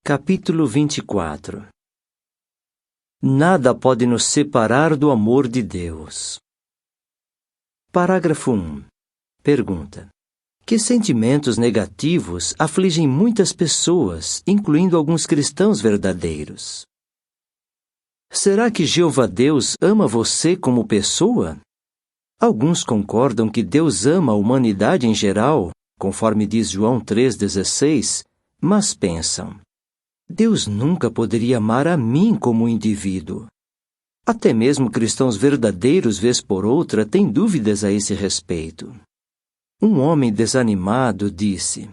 Capítulo 24. Nada pode nos separar do amor de Deus. Parágrafo 1. Pergunta: que sentimentos negativos afligem muitas pessoas, incluindo alguns cristãos verdadeiros? Será que Jeová Deus ama você como pessoa? Alguns concordam que Deus ama a humanidade em geral, conforme diz João 3,16, mas pensam: Deus nunca poderia amar a mim como indivíduo. Até mesmo cristãos verdadeiros, vez por outra, têm dúvidas a esse respeito. Um homem desanimado disse: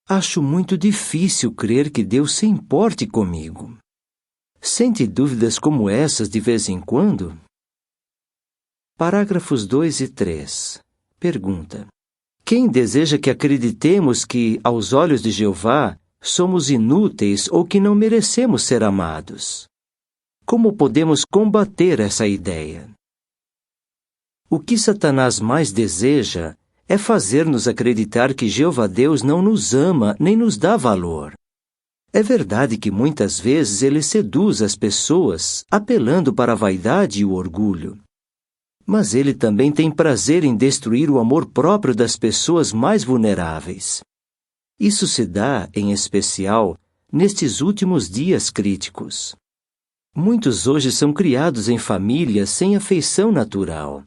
acho muito difícil crer que Deus se importe comigo. Sente dúvidas como essas de vez em quando? Parágrafos 2 e 3. Pergunta: quem deseja que acreditemos que, aos olhos de Jeová, somos inúteis ou que não merecemos ser amados? Como podemos combater essa ideia? O que Satanás mais deseja é fazer-nos acreditar que Jeová Deus não nos ama nem nos dá valor. É verdade que muitas vezes ele seduz as pessoas, apelando para a vaidade e o orgulho. Mas ele também tem prazer em destruir o amor próprio das pessoas mais vulneráveis. Isso se dá, em especial, nestes últimos dias críticos. Muitos hoje são criados em famílias sem afeição natural.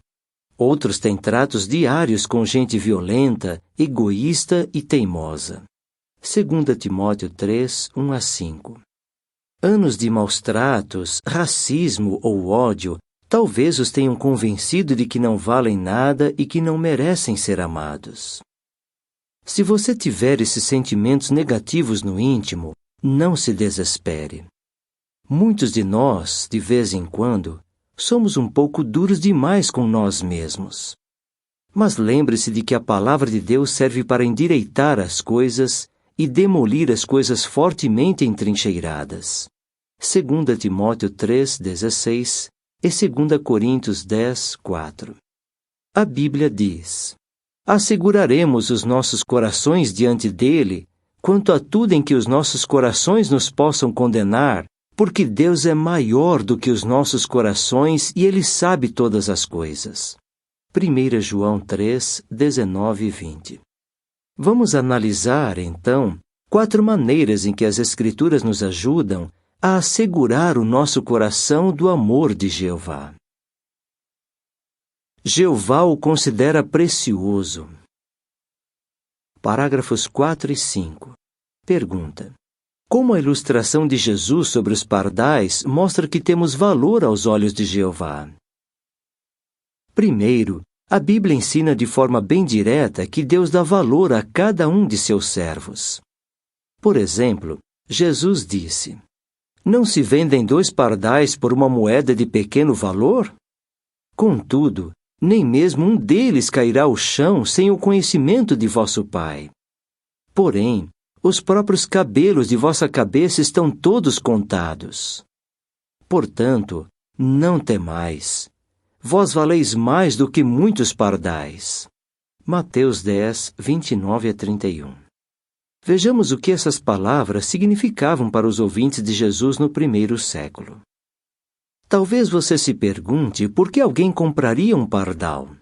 Outros têm tratos diários com gente violenta, egoísta e teimosa. 2 Timóteo 3, 1-5. Anos de maus tratos, racismo ou ódio talvez os tenham convencido de que não valem nada e que não merecem ser amados. Se você tiver esses sentimentos negativos no íntimo, não se desespere. Muitos de nós, de vez em quando, somos um pouco duros demais com nós mesmos. Mas lembre-se de que a palavra de Deus serve para endireitar as coisas e demolir as coisas fortemente entrincheiradas. 2 Timóteo 3,16 e 2 Coríntios 10, 4. A Bíblia diz: asseguraremos os nossos corações diante dele, quanto a tudo em que os nossos corações nos possam condenar, porque Deus é maior do que os nossos corações e ele sabe todas as coisas. 1 João 3, 19 e 20. Vamos analisar, então, 4 maneiras em que as Escrituras nos ajudam a assegurar o nosso coração do amor de Jeová. Jeová o considera precioso. Parágrafos 4 e 5. Pergunta: como a ilustração de Jesus sobre os pardais mostra que temos valor aos olhos de Jeová? Primeiro, a Bíblia ensina de forma bem direta que Deus dá valor a cada um de seus servos. Por exemplo, Jesus disse: não se vendem 2 pardais por uma moeda de pequeno valor? Contudo, nem mesmo um deles cairá ao chão sem o conhecimento de vosso Pai. Porém, os próprios cabelos de vossa cabeça estão todos contados. Portanto, não temais. Vós valeis mais do que muitos pardais. Mateus 10, 29 a 31. Vejamos o que essas palavras significavam para os ouvintes de Jesus no primeiro século. Talvez você se pergunte por que alguém compraria um pardal.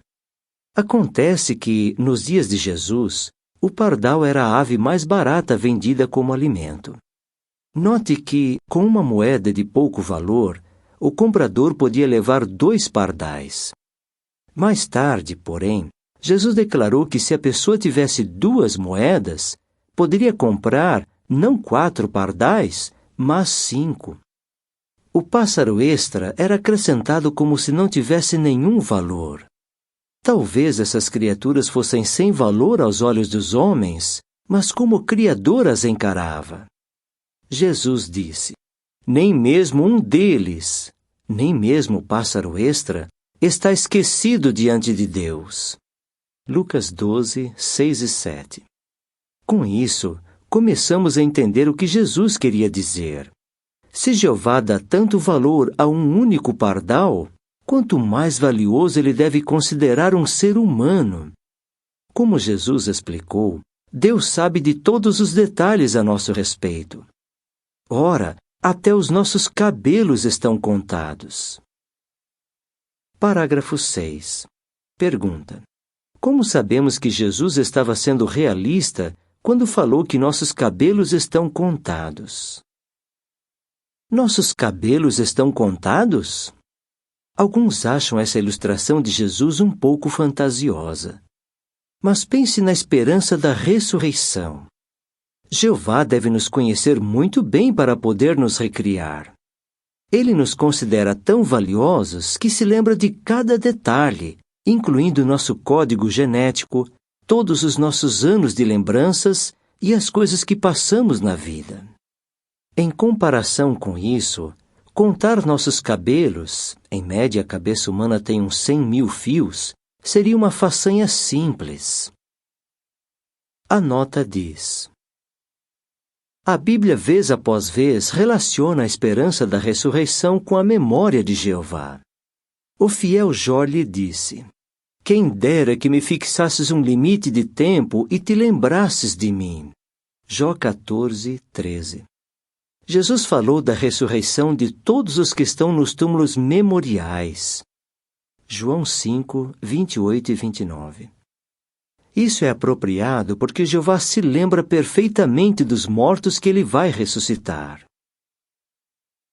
Acontece que, nos dias de Jesus, o pardal era a ave mais barata vendida como alimento. Note que, com uma moeda de pouco valor, o comprador podia levar 2 pardais. Mais tarde, porém, Jesus declarou que se a pessoa tivesse 2 moedas, poderia comprar não 4 pardais, mas 5. O pássaro extra era acrescentado como se não tivesse nenhum valor. Talvez essas criaturas fossem sem valor aos olhos dos homens, mas como o Criador as encarava. Jesus disse: nem mesmo um deles, nem mesmo o pássaro extra, está esquecido diante de Deus. Lucas 12, 6 e 7. Com isso, começamos a entender o que Jesus queria dizer. Se Jeová dá tanto valor a um único pardal, quanto mais valioso ele deve considerar um ser humano. Como Jesus explicou, Deus sabe de todos os detalhes a nosso respeito. Ora, até os nossos cabelos estão contados. Parágrafo 6. Pergunta: como sabemos que Jesus estava sendo realista quando falou que nossos cabelos estão contados? Nossos cabelos estão contados? Alguns acham essa ilustração de Jesus um pouco fantasiosa. Mas pense na esperança da ressurreição. Jeová deve nos conhecer muito bem para poder nos recriar. Ele nos considera tão valiosos que se lembra de cada detalhe, incluindo nosso código genético, todos os nossos anos de lembranças e as coisas que passamos na vida. Em comparação com isso, contar nossos cabelos, em média a cabeça humana tem uns 100.000 fios, seria uma façanha simples. A nota diz: a Bíblia, vez após vez, relaciona a esperança da ressurreição com a memória de Jeová. O fiel Jó lhe disse: quem dera que me fixasses um limite de tempo e te lembrasses de mim. Jó 14, 13. Jesus falou da ressurreição de todos os que estão nos túmulos memoriais. João 5, 28 e 29. Isso é apropriado porque Jeová se lembra perfeitamente dos mortos que ele vai ressuscitar.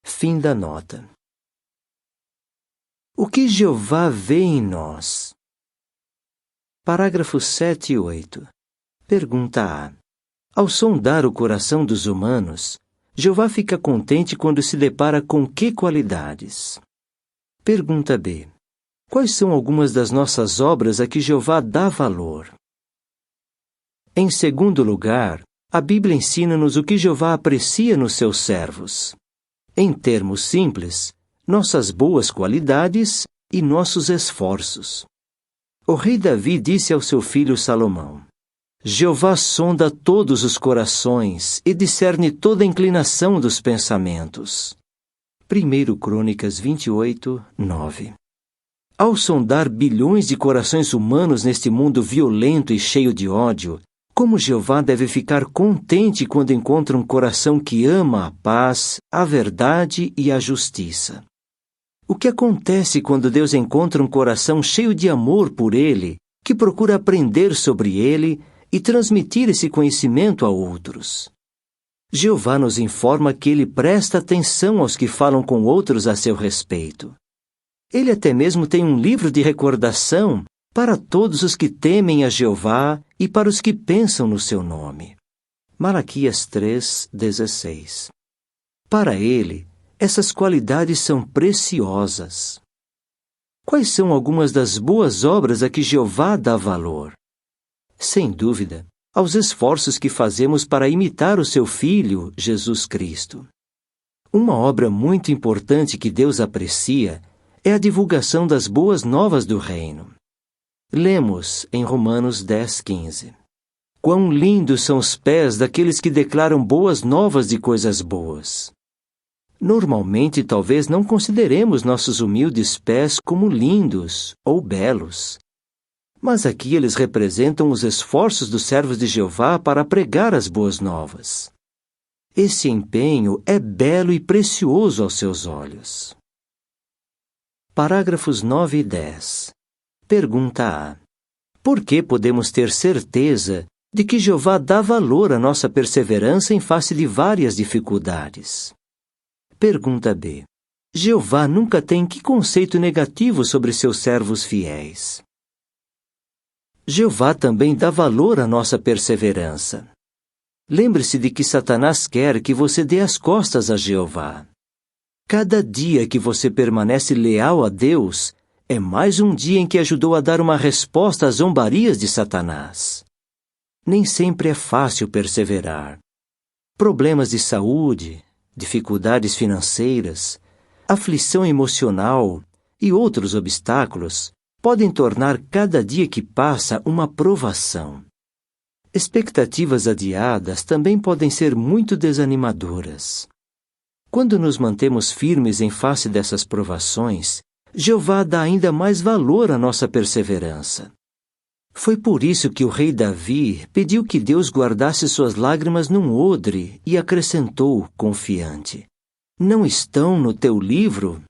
Fim da nota. O que Jeová vê em nós? Parágrafos 7 e 8. Pergunta A. Ao sondar o coração dos humanos, Jeová fica contente quando se depara com que qualidades? Pergunta B. Quais são algumas das nossas obras a que Jeová dá valor? Em segundo lugar, a Bíblia ensina-nos o que Jeová aprecia nos seus servos. Em termos simples, nossas boas qualidades e nossos esforços. O rei Davi disse ao seu filho Salomão: Jeová sonda todos os corações e discerne toda a inclinação dos pensamentos. 1 Crônicas 28, 9. Ao sondar bilhões de corações humanos neste mundo violento e cheio de ódio, como Jeová deve ficar contente quando encontra um coração que ama a paz, a verdade e a justiça. O que acontece quando Deus encontra um coração cheio de amor por Ele, que procura aprender sobre Ele e transmitir esse conhecimento a outros? Jeová nos informa que Ele presta atenção aos que falam com outros a seu respeito. Ele até mesmo tem um livro de recordação para todos os que temem a Jeová e para os que pensam no seu nome. Malaquias 3:16. Para ele, essas qualidades são preciosas. Quais são algumas das boas obras a que Jeová dá valor? Sem dúvida, aos esforços que fazemos para imitar o seu Filho, Jesus Cristo. Uma obra muito importante que Deus aprecia é a divulgação das boas novas do reino. Lemos em Romanos 10:15. Quão lindos são os pés daqueles que declaram boas novas de coisas boas. Normalmente, talvez não consideremos nossos humildes pés como lindos ou belos. Mas aqui eles representam os esforços dos servos de Jeová para pregar as boas novas. Esse empenho é belo e precioso aos seus olhos. Parágrafos 9 e 10. Pergunta A. Por que podemos ter certeza de que Jeová dá valor à nossa perseverança em face de várias dificuldades? Pergunta B. Jeová nunca tem que conceito negativo sobre seus servos fiéis? Jeová também dá valor à nossa perseverança. Lembre-se de que Satanás quer que você dê as costas a Jeová. Cada dia que você permanece leal a Deus é mais um dia em que ajudou a dar uma resposta às zombarias de Satanás. Nem sempre é fácil perseverar. Problemas de saúde, dificuldades financeiras, aflição emocional e outros obstáculos podem tornar cada dia que passa uma provação. Expectativas adiadas também podem ser muito desanimadoras. Quando nos mantemos firmes em face dessas provações, Jeová dá ainda mais valor à nossa perseverança. Foi por isso que o rei Davi pediu que Deus guardasse suas lágrimas num odre e acrescentou, confiante: Não estão no teu livro?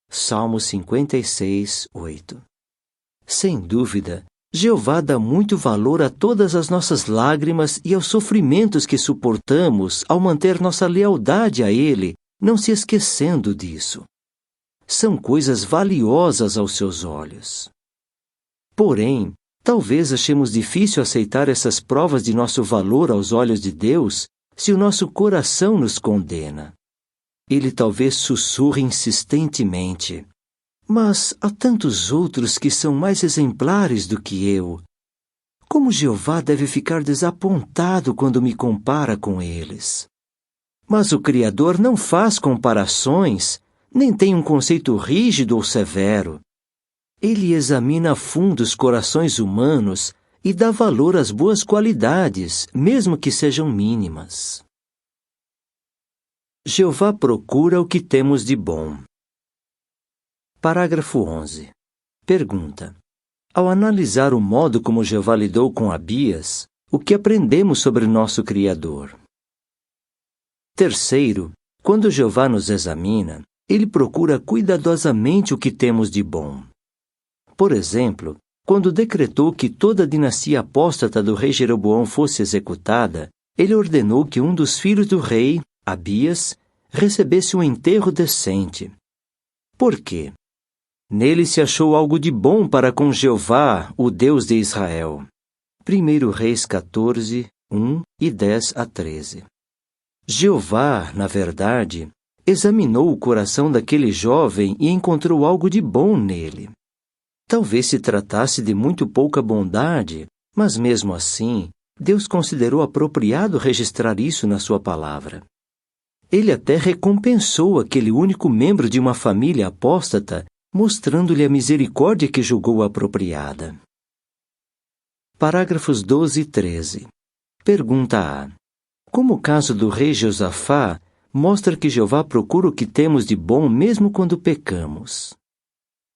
Salmo 56, 8. Sem dúvida, Jeová dá muito valor a todas as nossas lágrimas e aos sofrimentos que suportamos ao manter nossa lealdade a Ele, não se esquecendo disso. São coisas valiosas aos seus olhos. Porém, talvez achemos difícil aceitar essas provas de nosso valor aos olhos de Deus se o nosso coração nos condena. Ele talvez sussurre insistentemente: Mas há tantos outros que são mais exemplares do que eu. Como Jeová deve ficar desapontado quando me compara com eles? Mas o Criador não faz comparações, nem tem um conceito rígido ou severo. Ele examina a fundo os corações humanos e dá valor às boas qualidades, mesmo que sejam mínimas. Jeová procura o que temos de bom. Parágrafo 11. Pergunta: Ao analisar o modo como Jeová lidou com Abias, o que aprendemos sobre nosso Criador? Terceiro, quando Jeová nos examina, ele procura cuidadosamente o que temos de bom. Por exemplo, quando decretou que toda a dinastia apóstata do rei Jeroboão fosse executada, ele ordenou que um dos filhos do rei, Abias, recebesse um enterro decente. Por quê? Nele se achou algo de bom para com Jeová, o Deus de Israel. 1 Reis 14, 1 e 10 a 13. Jeová, na verdade, examinou o coração daquele jovem e encontrou algo de bom nele. Talvez se tratasse de muito pouca bondade, mas mesmo assim, Deus considerou apropriado registrar isso na sua palavra. Ele até recompensou aquele único membro de uma família apóstata, mostrando-lhe a misericórdia que julgou apropriada. Parágrafos 12 e 13. Pergunta A. Como o caso do rei Josafá mostra que Jeová procura o que temos de bom mesmo quando pecamos.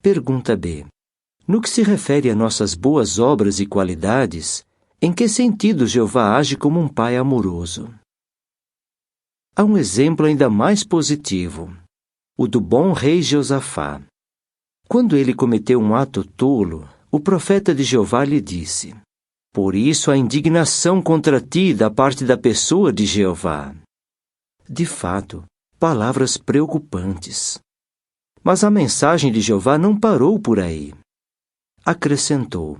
Pergunta B. No que se refere a nossas boas obras e qualidades, em que sentido Jeová age como um pai amoroso? Há um exemplo ainda mais positivo, o do bom rei Josafá. Quando ele cometeu um ato tolo, o profeta de Jeová lhe disse: Por isso a indignação contra ti da parte da pessoa de Jeová. De fato, palavras preocupantes. Mas a mensagem de Jeová não parou por aí. Acrescentou: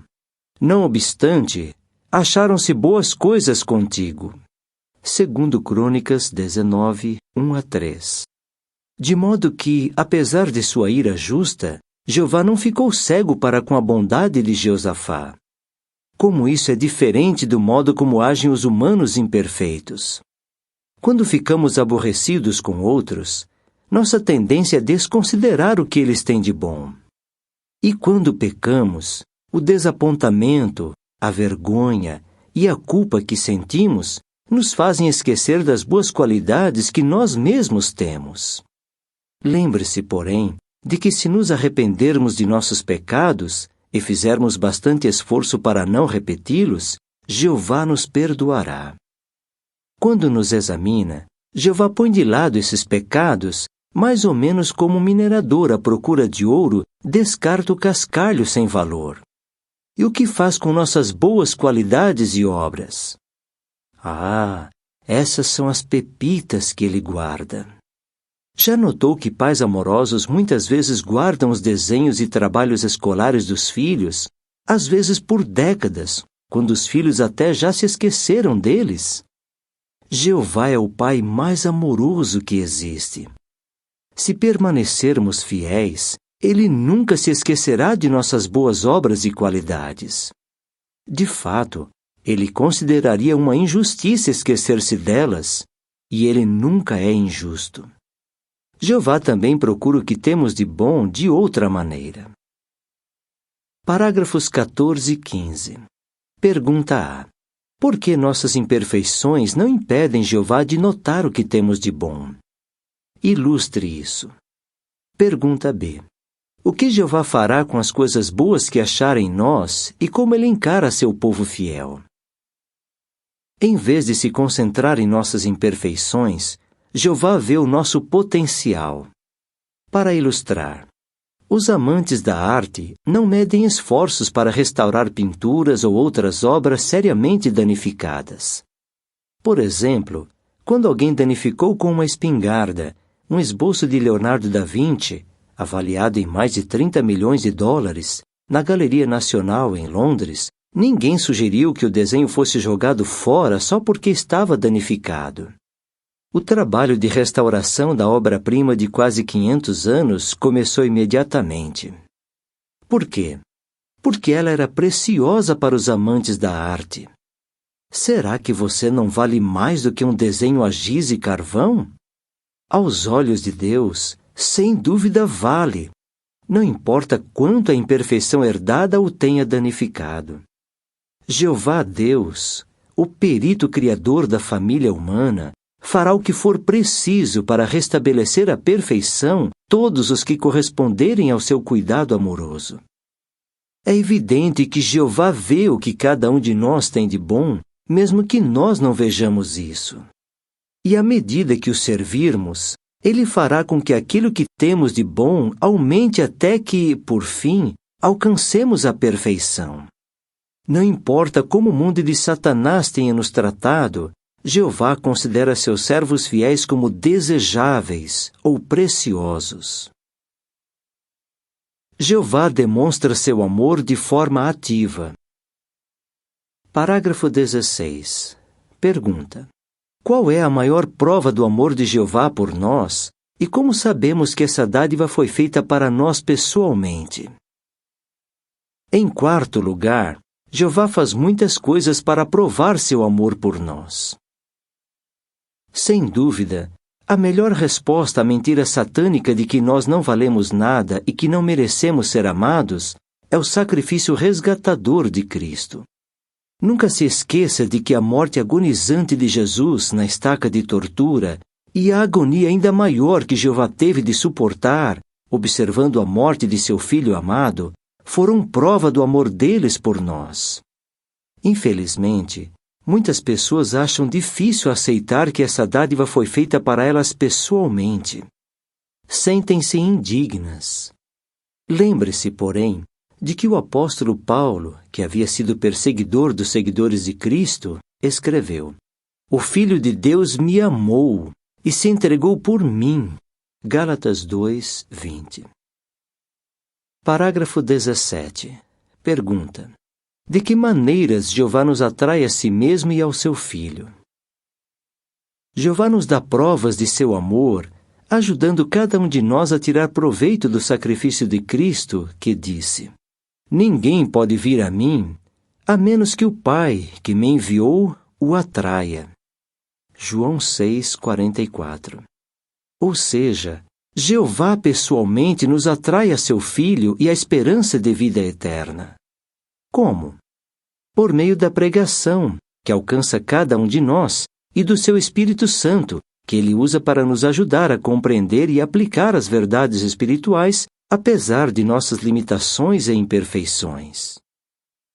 Não obstante, acharam-se boas coisas contigo. 2 Crônicas 19, 1 a 3. De modo que, apesar de sua ira justa, Jeová não ficou cego para com a bondade de Josafá. Como isso é diferente do modo como agem os humanos imperfeitos. Quando ficamos aborrecidos com outros, nossa tendência é desconsiderar o que eles têm de bom. E quando pecamos, o desapontamento, a vergonha e a culpa que sentimos nos fazem esquecer das boas qualidades que nós mesmos temos. Lembre-se, porém, de que se nos arrependermos de nossos pecados e fizermos bastante esforço para não repeti-los, Jeová nos perdoará. Quando nos examina, Jeová põe de lado esses pecados, mais ou menos como um minerador à procura de ouro descarta o cascalho sem valor. E o que faz com nossas boas qualidades e obras? Essas são as pepitas que ele guarda. Já notou que pais amorosos muitas vezes guardam os desenhos e trabalhos escolares dos filhos, às vezes por décadas, quando os filhos até já se esqueceram deles? Jeová é o pai mais amoroso que existe. Se permanecermos fiéis, ele nunca se esquecerá de nossas boas obras e qualidades. De fato, ele consideraria uma injustiça esquecer-se delas, e ele nunca é injusto. Jeová também procura o que temos de bom de outra maneira. Parágrafos 14 e 15. Pergunta A. Por que nossas imperfeições não impedem Jeová de notar o que temos de bom? Ilustre isso. Pergunta B. O que Jeová fará com as coisas boas que achar em nós e como Ele encara seu povo fiel? Em vez de se concentrar em nossas imperfeições, Jeová vê o nosso potencial. Para ilustrar, os amantes da arte não medem esforços para restaurar pinturas ou outras obras seriamente danificadas. Por exemplo, quando alguém danificou com uma espingarda um esboço de Leonardo da Vinci, avaliado em mais de 30 milhões de dólares, na Galeria Nacional em Londres, ninguém sugeriu que o desenho fosse jogado fora só porque estava danificado. O trabalho de restauração da obra-prima de quase 500 anos começou imediatamente. Por quê? Porque ela era preciosa para os amantes da arte. Será que você não vale mais do que um desenho a giz e carvão? Aos olhos de Deus, sem dúvida vale. Não importa quanto a imperfeição herdada o tenha danificado. Jeová Deus, o perito criador da família humana, fará o que for preciso para restabelecer à perfeição todos os que corresponderem ao seu cuidado amoroso. É evidente que Jeová vê o que cada um de nós tem de bom, mesmo que nós não vejamos isso. E à medida que o servirmos, Ele fará com que aquilo que temos de bom aumente até que, por fim, alcancemos a perfeição. Não importa como o mundo de Satanás tenha nos tratado, Jeová considera seus servos fiéis como desejáveis ou preciosos. Jeová demonstra seu amor de forma ativa. Parágrafo 16. Pergunta: qual é a maior prova do amor de Jeová por nós e como sabemos que essa dádiva foi feita para nós pessoalmente? Em quarto lugar, Jeová faz muitas coisas para provar seu amor por nós. Sem dúvida, a melhor resposta à mentira satânica de que nós não valemos nada e que não merecemos ser amados é o sacrifício resgatador de Cristo. Nunca se esqueça de que a morte agonizante de Jesus na estaca de tortura e a agonia ainda maior que Jeová teve de suportar, observando a morte de seu filho amado, foram prova do amor deles por nós. Infelizmente, muitas pessoas acham difícil aceitar que essa dádiva foi feita para elas pessoalmente. Sentem-se indignas. Lembre-se, porém, de que o apóstolo Paulo, que havia sido perseguidor dos seguidores de Cristo, escreveu: "O Filho de Deus me amou e se entregou por mim." Gálatas 2, 20. Parágrafo 17. Pergunta: de que maneiras Jeová nos atrai a si mesmo e ao seu Filho? Jeová nos dá provas de seu amor, ajudando cada um de nós a tirar proveito do sacrifício de Cristo, que disse: "Ninguém pode vir a mim, a menos que o Pai, que me enviou, o atraia." João 6, 44. Ou seja, Jeová pessoalmente nos atrai a seu Filho e a esperança de vida eterna. Como? Por meio da pregação, que alcança cada um de nós, e do seu Espírito Santo, que Ele usa para nos ajudar a compreender e aplicar as verdades espirituais, apesar de nossas limitações e imperfeições.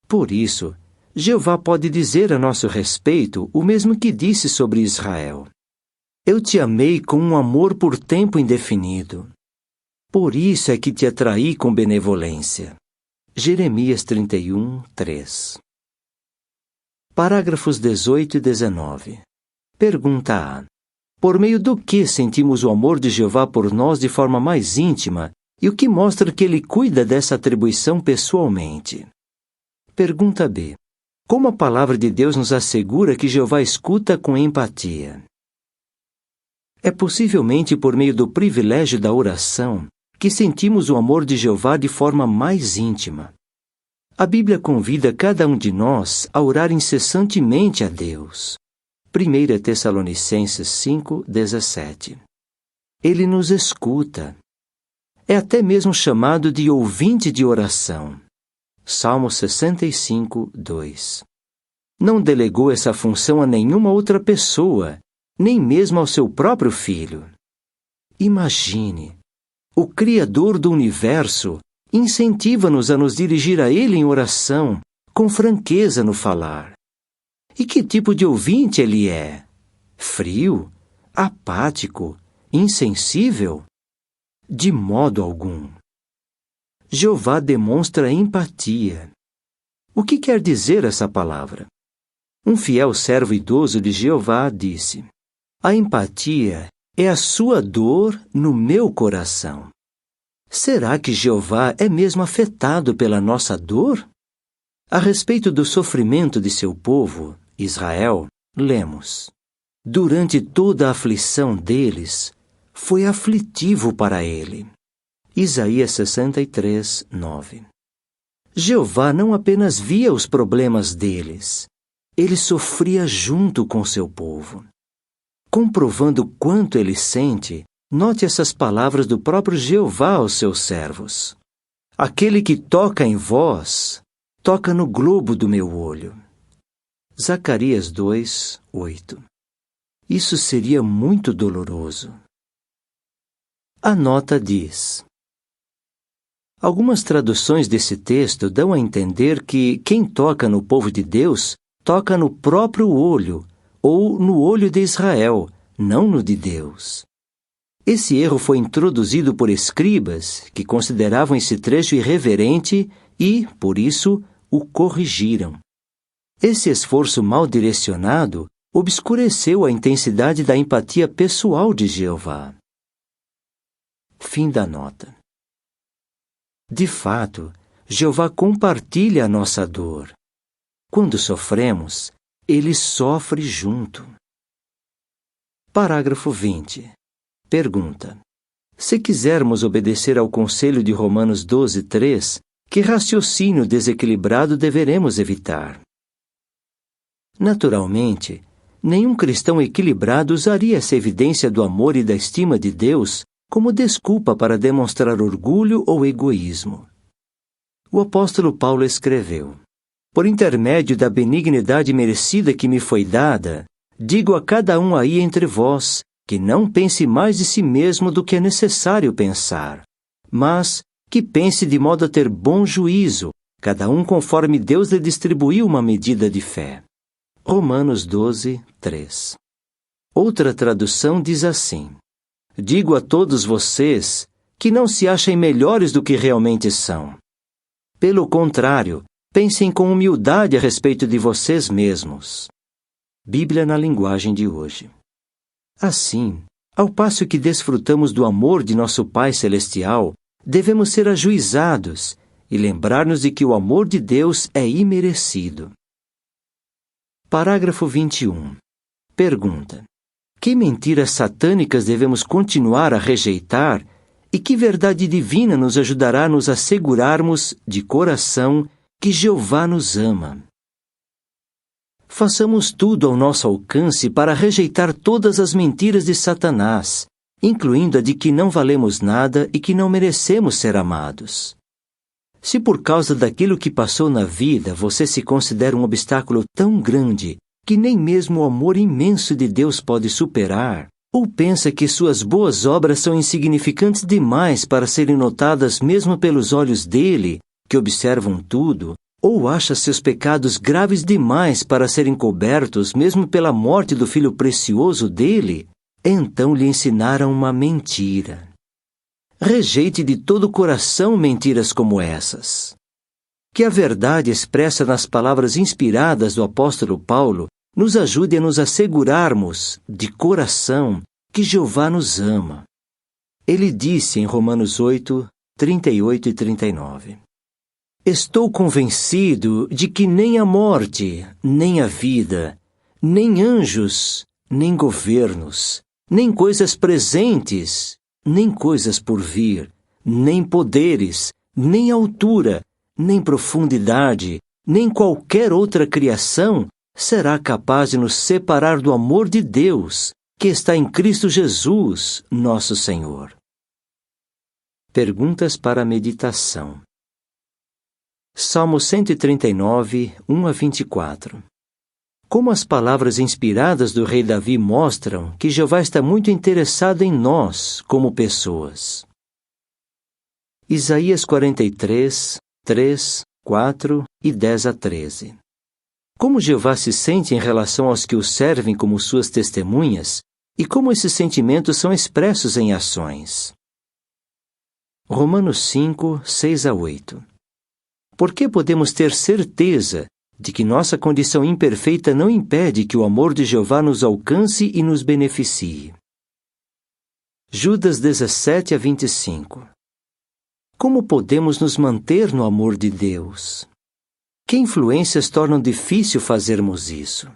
Por isso, Jeová pode dizer a nosso respeito o mesmo que disse sobre Israel: "Eu te amei com um amor por tempo indefinido. Por isso é que te atraí com benevolência." Jeremias 31, 3. Parágrafos 18 e 19. Pergunta A: por meio do que sentimos o amor de Jeová por nós de forma mais íntima e o que mostra que Ele cuida dessa atribuição pessoalmente? Pergunta B: como a palavra de Deus nos assegura que Jeová escuta com empatia? É possivelmente por meio do privilégio da oração que sentimos o amor de Jeová de forma mais íntima. A Bíblia convida cada um de nós a orar incessantemente a Deus. 1 Tessalonicenses 5, 17. Ele nos escuta. É até mesmo chamado de ouvinte de oração. Salmo 65, 2. Não delegou essa função a nenhuma outra pessoa, nem mesmo ao seu próprio Filho. Imagine, o Criador do Universo, incentiva-nos a nos dirigir a Ele em oração, com franqueza no falar. E que tipo de ouvinte Ele é? Frio? Apático? Insensível? De modo algum. Jeová demonstra empatia. O que quer dizer essa palavra? Um fiel servo idoso de Jeová disse: a empatia é a sua dor no meu coração. Será que Jeová é mesmo afetado pela nossa dor? A respeito do sofrimento de seu povo, Israel, lemos: durante toda a aflição deles, foi aflitivo para ele. Isaías 63, 9. Jeová não apenas via os problemas deles, ele sofria junto com seu povo. Comprovando quanto ele sente, note essas palavras do próprio Jeová aos seus servos: aquele que toca em vós, toca no globo do meu olho. Zacarias 2, 8. Isso seria muito doloroso. A nota diz: algumas traduções desse texto dão a entender que quem toca no povo de Deus toca no próprio olho, ou no olho de Israel, não no de Deus. Esse erro foi introduzido por escribas que consideravam esse trecho irreverente e, por isso, o corrigiram. Esse esforço mal direcionado obscureceu a intensidade da empatia pessoal de Jeová. Fim da nota. De fato, Jeová compartilha a nossa dor. Quando sofremos, Ele sofre junto. Parágrafo 20. Pergunta: se quisermos obedecer ao conselho de Romanos 12, 3, que raciocínio desequilibrado deveremos evitar? Naturalmente, nenhum cristão equilibrado usaria essa evidência do amor e da estima de Deus como desculpa para demonstrar orgulho ou egoísmo. O apóstolo Paulo escreveu: por intermédio da benignidade merecida que me foi dada, digo a cada um aí entre vós, que não pense mais de si mesmo do que é necessário pensar, mas que pense de modo a ter bom juízo, cada um conforme Deus lhe distribuiu uma medida de fé. Romanos 12, 3. Outra tradução diz assim: digo a todos vocês que não se achem melhores do que realmente são. Pelo contrário, pensem com humildade a respeito de vocês mesmos. Bíblia na linguagem de hoje. Assim, ao passo que desfrutamos do amor de nosso Pai Celestial, devemos ser ajuizados e lembrar-nos de que o amor de Deus é imerecido. Parágrafo 21. Pergunta: que mentiras satânicas devemos continuar a rejeitar e que verdade divina nos ajudará a nos assegurarmos, de coração, que Jeová nos ama? Façamos tudo ao nosso alcance para rejeitar todas as mentiras de Satanás, incluindo a de que não valemos nada e que não merecemos ser amados. Se por causa daquilo que passou na vida você se considera um obstáculo tão grande que nem mesmo o amor imenso de Deus pode superar, ou pensa que suas boas obras são insignificantes demais para serem notadas mesmo pelos olhos dele, que observam tudo, ou acha seus pecados graves demais para serem cobertos mesmo pela morte do Filho precioso dele, então lhe ensinaram uma mentira. Rejeite de todo o coração mentiras como essas. Que a verdade expressa nas palavras inspiradas do apóstolo Paulo nos ajude a nos assegurarmos, de coração, que Jeová nos ama. Ele disse em Romanos 8, 38 e 39: estou convencido de que nem a morte, nem a vida, nem anjos, nem governos, nem coisas presentes, nem coisas por vir, nem poderes, nem altura, nem profundidade, nem qualquer outra criação será capaz de nos separar do amor de Deus, que está em Cristo Jesus, nosso Senhor. Perguntas para a meditação. Salmo 139, 1 a 24. Como as palavras inspiradas do rei Davi mostram que Jeová está muito interessado em nós, como pessoas. Isaías 43, 3, 4 e 10 a 13. Como Jeová se sente em relação aos que o servem como suas testemunhas e como esses sentimentos são expressos em ações. Romanos 5, 6 a 8. Por que podemos ter certeza de que nossa condição imperfeita não impede que o amor de Jeová nos alcance e nos beneficie? Judas 17 a 25. Como podemos nos manter no amor de Deus? Que influências tornam difícil fazermos isso?